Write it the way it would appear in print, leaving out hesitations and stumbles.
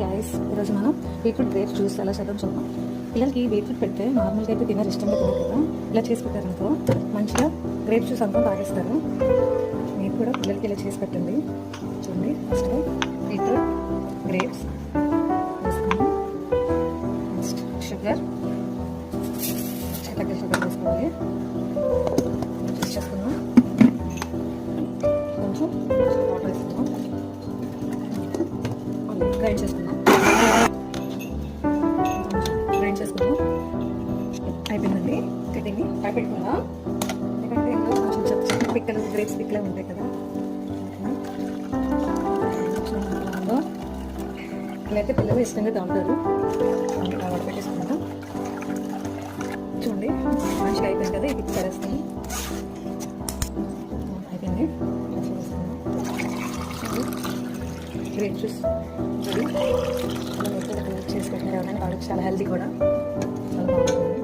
Guys ఈరోజు మనం beetroot grapes juice ఎలా చేద్దాం చూద్దాం. పిల్లలకి బీట్రూట్ పెడితే నార్మల్గా అయితే తినరు, ఇష్టంగా తినరు కదా. ఇలా చేసి పెట్టారనుకో మంచిగా గ్రేప్స్ జ్యూస్ అంతా తాగేస్తారు. మీరు కూడా పిల్లలకి ఇలా చేసి పెట్టండి. చూడండి, ఫస్ట్ బీట్రూట్ గ్రేప్స్ వేసుకున్నాం. నెక్స్ట్ షుగర్ వేసుకోవాలి. చేసుకున్నాం. కొంచెం వాటర్ వేసుకున్నాం. గ్రైండ్ చేసుకున్నాం. అయిపోయిందండి. కటింగ్ పెట్టుకుందాం. ఎందుకంటే ఇందులో కొంచెం చిన్న పిక్కలు గ్రేప్స్ పిక్కలే ఉంటాయి కదా. ఇలా అయితే పిల్లలు ఇష్టంగా తాగుతారు. అలా పెట్టేసుకుందాం. చూడండి, మంచిగా అయిపోయింది కదా. ఇది పడేస్తాను. అయిపోయింది. గ్రేప్ జ్యూస్ చేసి పెట్టిన వాళ్ళకి చాలా హెల్తీ కూడా, చాలా బాగుంటుంది.